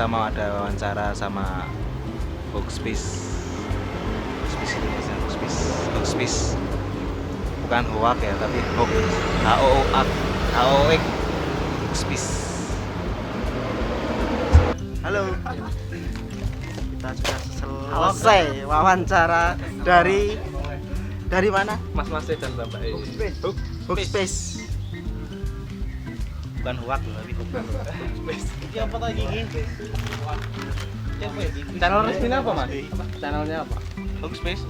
kita mau ada wawancara sama Hoaxpiece. Hoaxpiece. Bukan hoak ya, tapi hoax. Hoaxpiece. Halo. Kita sudah selesai wawancara dari mana? Mas dan Mbak E. Hoaxpiece. Bukan hoak tapi Hoaxpiece. Ini apa tadi gini? Channel resminya apa, Mas? Channelnya apa? Hoaxpiece.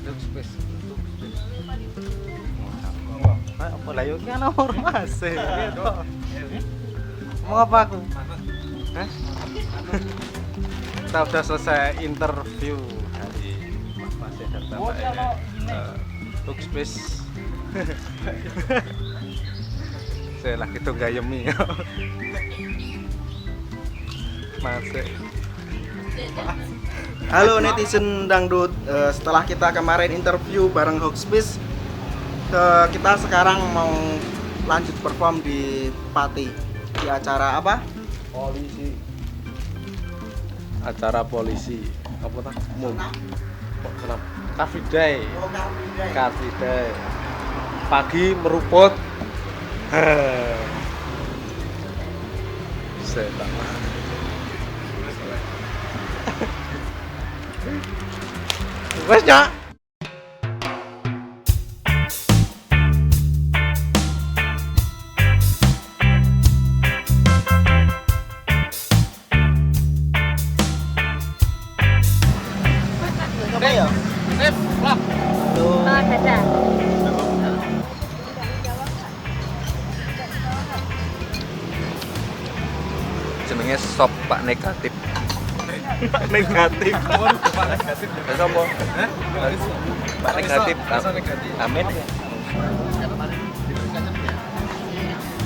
Hoaxpiece. Apa lah yuk kan ormas mau apa aku? Hah? Kita udah selesai interview dari Mas E dan Mbak E. Hoaxpiece. Saya lagi tuh gayemi. Mas E. Halo netizen dangdut, setelah kita kemarin interview bareng Hoaxpiece, kita sekarang mau lanjut perform di Pati di acara apa? Polisi. Acara polisi. Apa tak? Kenapa? Car Free Day. Car Free Day. Pagi meruput. Setan. Wes Cak. Apa ya? Sip, plak. Tuh. Dadah. Jenenge sop Pak Negatif. Negatif. Pak Negatif. Sopo? Hah? Pak Negatif. Amin.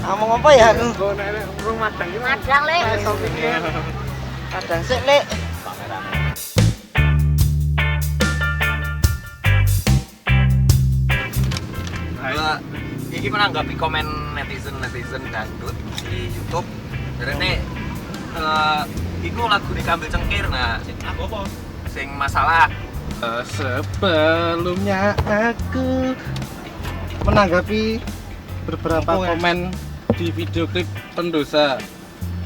Ngomong apa ya aku? Madang le. Kadang sik, Lek. Iki menanggapi komen netizen dangdut di YouTube. Jarene iku lagu diambil cengkir. Nah, apa? Sing masalah Sebelumnya aku menanggapi beberapa komen di video klip Pendosa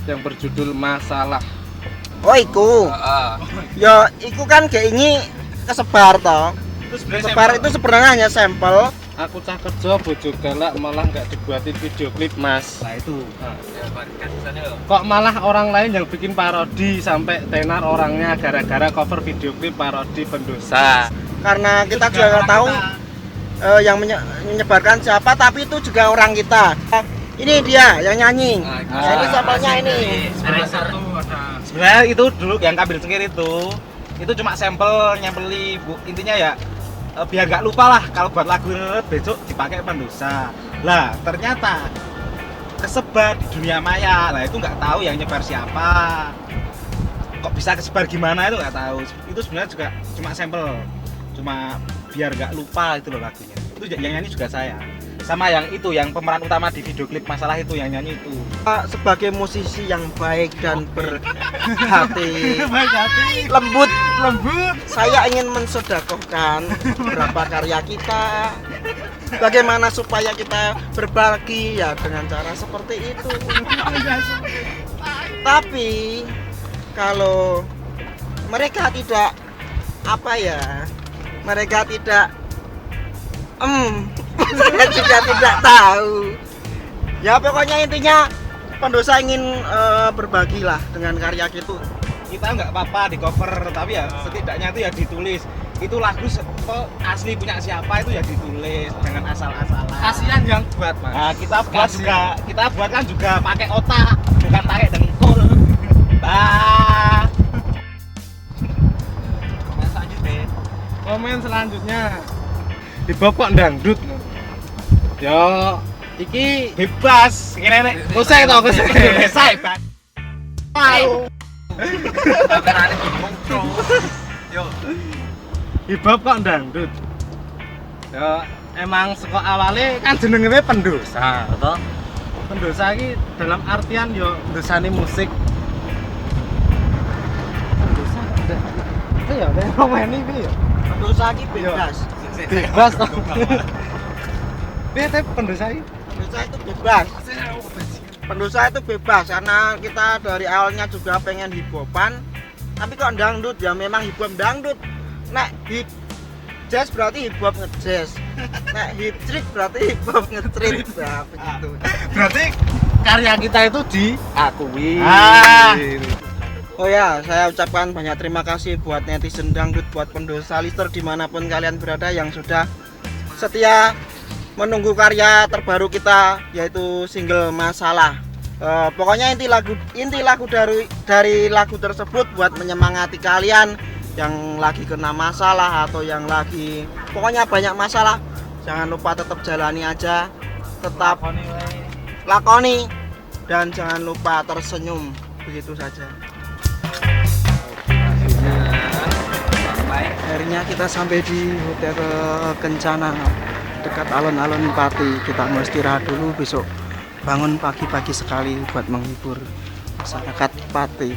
yang berjudul Masalah. Oh, iku. Ya, iku kan gak ini kesebar toh. Kesebar itu sebenarnya hanya sampel. Aku cah kerja bojo galak malah nggak dibuatin video klip, Mas. Nah, itu. Kok malah orang lain yang bikin parodi sampai tenar orangnya gara-gara cover video klip parodi Pendosa. Karena kita juga nggak tahu yang menyebarkan siapa, tapi itu juga orang kita. Ini dia yang nyanyi. Ini sampelnya ini. Sebenarnya itu dulu yang ambil cengkir itu cuma nyempeli Bu. Intinya ya biar gak lupa lah kalau buat lagu besok dipakai Pendosa. Lah ternyata kesebar di dunia maya. Lah itu nggak tahu yang nyebar siapa. Kok bisa kesebar gimana itu nggak tahu. Itu sebenarnya juga cuma sampel, cuma biar nggak lupa itu loh lagunya. Itu yang nyanyi juga saya. Sama yang itu, yang pemeran utama di video klip Masalah itu yang nyanyi itu. Sebagai musisi yang baik dan berhati, lembut, saya ingin mensedekahkan beberapa karya kita. Bagaimana supaya kita berbagi ya dengan cara seperti itu. Tapi kalau mereka tidak mereka tidak saya juga tidak tahu. Ya pokoknya intinya Pendosa ingin berbagi lah dengan karya gitu. Kita nggak apa-apa di cover, tapi ya setidaknya itu ya ditulis. Itu lagu asli punya siapa itu ya ditulis, jangan asal-asalan. Kasihan yang buat, Mas. Nah, kita buat kan juga pakai otak, bukan pakai dengkul. Komen selanjutnya di Bapak Dangdut. Yo, iki Bebas, kene usai toh, selesai, Bang. Tahu. Yo, di Bapak Dangdut. Ya emang saka awalnya kan jenenge Pendosa, toh. Pendosa iki dalam artian yo ndosani musik. ya, nek ngomeni piye ya? Pendosa iki bebas. Bebas toh. Piye teh pendosa iki? Pendosa itu bebas. Pendosa itu bebas karena kita dari awalnya juga pengen hibopan, tapi kok dangdut ya memang hip-hop dangdut. Nek hip jazz berarti hip-hop nge-jazz. Nek hip street berarti hip-hop nge-street. Nah, begitu. Berarti karya kita itu diakui. Oh ya, saya ucapkan banyak terima kasih buat netizen dangdut, buat pendosa lister dimanapun kalian berada yang sudah setia menunggu karya terbaru kita yaitu single Masalah. Pokoknya inti lagu dari lagu tersebut buat menyemangati kalian yang lagi kena masalah atau yang lagi pokoknya banyak masalah. Jangan lupa tetap jalani aja, tetap lakoni dan jangan lupa tersenyum. Begitu saja. Akhirnya kita sampai di Hotel Kencana dekat alun-alun Pati. Kita mau istirahat dulu, besok bangun pagi-pagi sekali buat menghibur masyarakat Pati.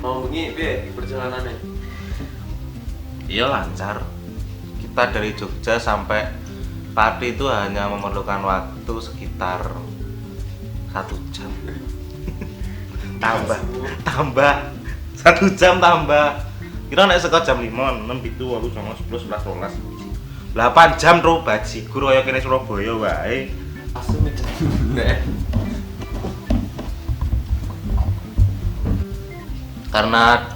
Mau bengi piye perjalanannya? Iya lancar. Kita dari Jogja sampai Pati itu hanya memerlukan waktu sekitar 1 jam. tambah 1 jam tambah. Kira nek saka jam 5, 6, 7, 8, 9, 10, 11, 12. 8 jam ro bajigur kaya kene Surabaya wae. Karena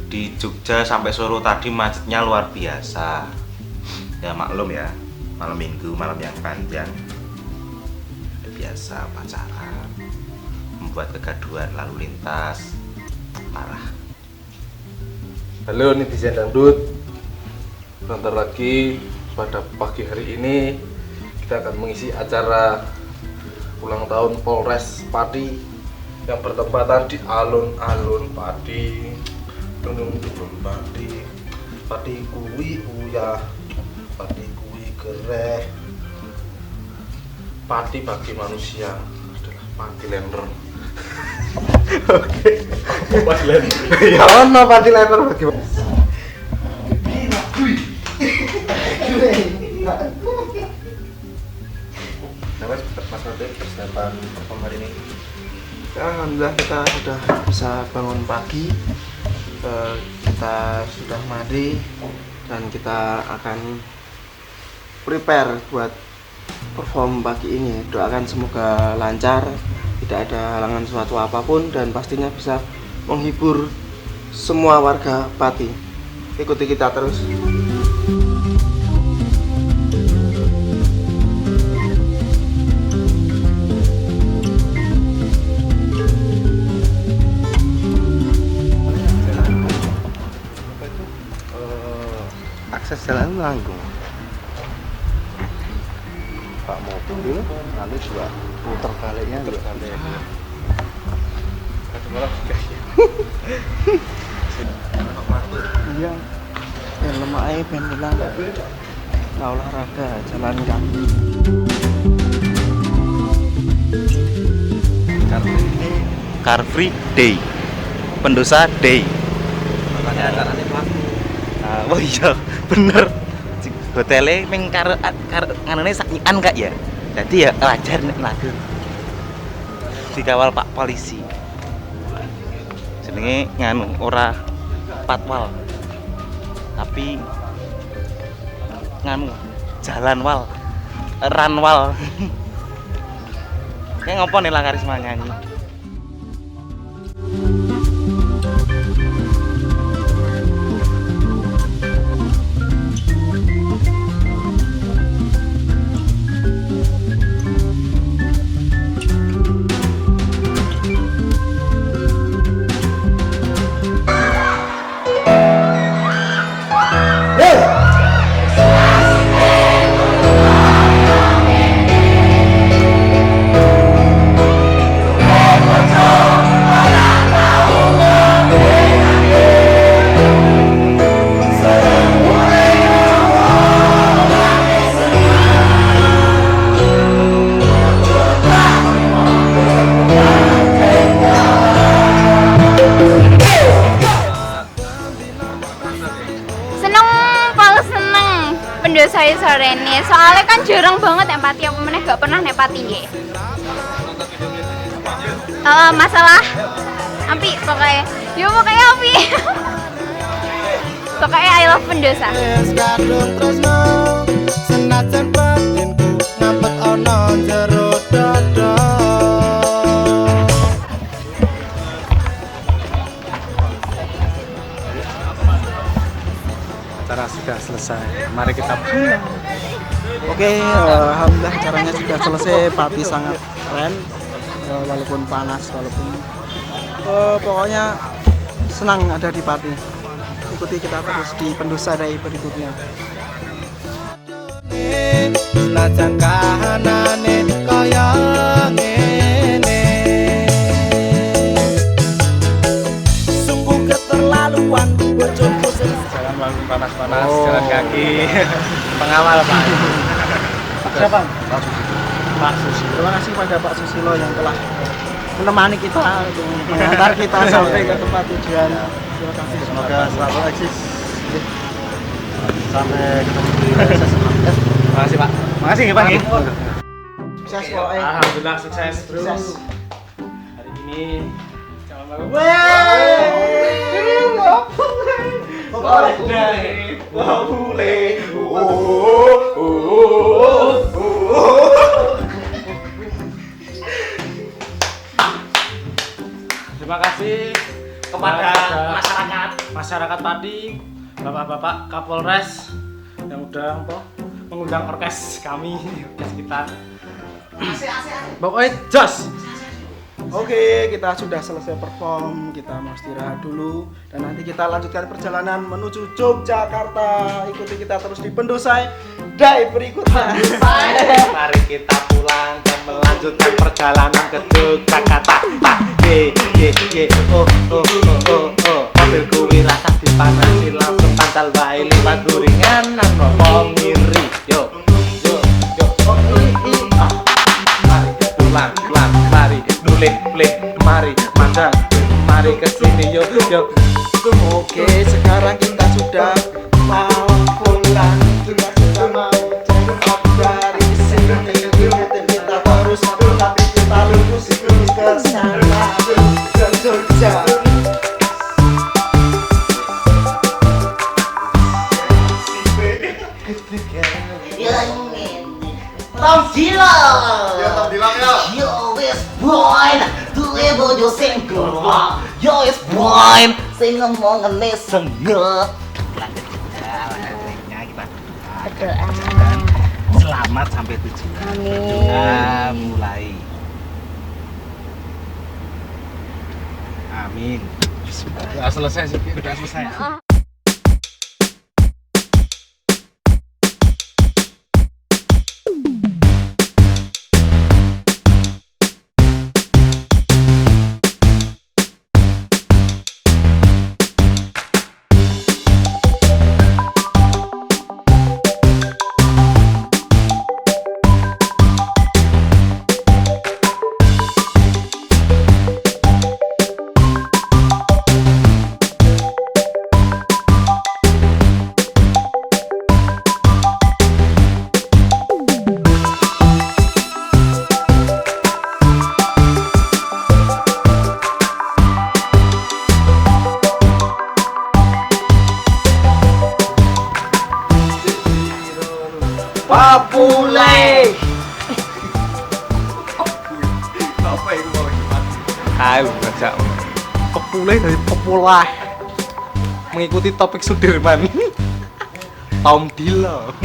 di Jogja sampai Solo tadi macetnya luar biasa. Ya maklum ya, malam minggu, malam yang panjang. Biasa pacaran, membuat kegaduhan lalu lintas, parah. Halo netizen dangdut. Sebentar lagi pada pagi hari ini kita akan mengisi acara ulang tahun Polres Pati yang bertempatan di alun-alun Pati. Dung Pati. Pati kuwi uyah. Pati kuwi gereh. Pati bagi manusia adalah Pati Lender. Oke. Pati Lender. Ya ono Pati Lender bagi manusia. Nah, Mas Node persiapan perform hari ini. Alhamdulillah kita sudah bisa bangun pagi. Kita sudah mandi dan kita akan prepare buat perform pagi ini. Doakan semoga lancar, tidak ada halangan suatu apapun dan pastinya bisa menghibur semua warga Pati. Ikuti kita terus. Akses jalan Langgung. Pak mobil dulu, nanti juga putar baliknya juga balik. Ada malah juga ya. Iya. Ben lemak ae ben pulang. Nah, olahraga, jalan kaki. Car Free Day, Pendosa Day. Makanya acaranya pelaku. Oh iya, bener. Hotelnya meng karo nganone sakian Kak ya. Jadi ya wajar nek lagu. Dikawal Pak Polisi. Jenenge nganu ora patwal. Tapi nganu jalan wal, ranwal. Kayak ngopo nih lah karisma nyanyi. kene. Soalnya kan jarang banget nek pati aku meneh gak pernah nek pati nggih. Masalah ampi pokoknya. Yo pokoknya ampi. Pokoknya I love pendosa. Kadung tresno senajan batinku ngampet ana jero dada. Acara sudah selesai. Mari kita pulang. Oke, alhamdulillah acaranya sudah selesai. Pati sangat keren, walaupun panas, walaupun pokoknya senang ada di Pati. Ikuti kita terus di Pendosa Day berikutnya. Senajan kahanane kaya ngene, sungguh keterlaluan bojoku Jalan walaupun panas-panas, jalan kaki. Pengawal Pak. Siapa? Pak Susilo. Terima kasih pada Pak Susilo yang telah menemani kita untuk mengantar kita sampai ke tempat tujuan. Terima kasih. Semoga selalu eksis. Sampai ketemu di sukses. Terima kasih Pak. Makasih ya Pak. Sukses pokoknya. Alhamdulillah sukses terus. Sukses. Hari ini jangan malu. Terima kasih kepada masyarakat Pati, bapak-bapak Kapolres yang udah mengundang orkes kami, orkes kita. Pokoknya jos. Oke, kita sudah selesai perform, kita mau istirahat dulu dan nanti kita lanjutkan perjalanan menuju Yogyakarta. Ikuti kita terus di Pendosa Day berikutnya. Mari kita pulang dan melanjutkan perjalanan ke Yogyakarta. Mobilku wirasa dipanasi langsung pancal wae liwat guringan nang ngomong ngiri. Yo. Mari pulang, mari nulik, mari mandang, mari kesini yo. Oke, sekarang kita sudah mau pulang, kita sudah mau jauh dari sini. Kita harus pulang, kita lurus ke sana, ke Jogja. Tom Dillon. Ya Tom Dillon ya. Yo wis boy, duwe bojo sing gua. Yo wis boy, sing ngomongane sengit. Selamat sampai tujuan. Berdoa mulai. Amin. Udah selesai sih, udah selesai. Papule. Ayo ngajak Papule dari Populah mengikuti topik Sudirman. Tom Dillon.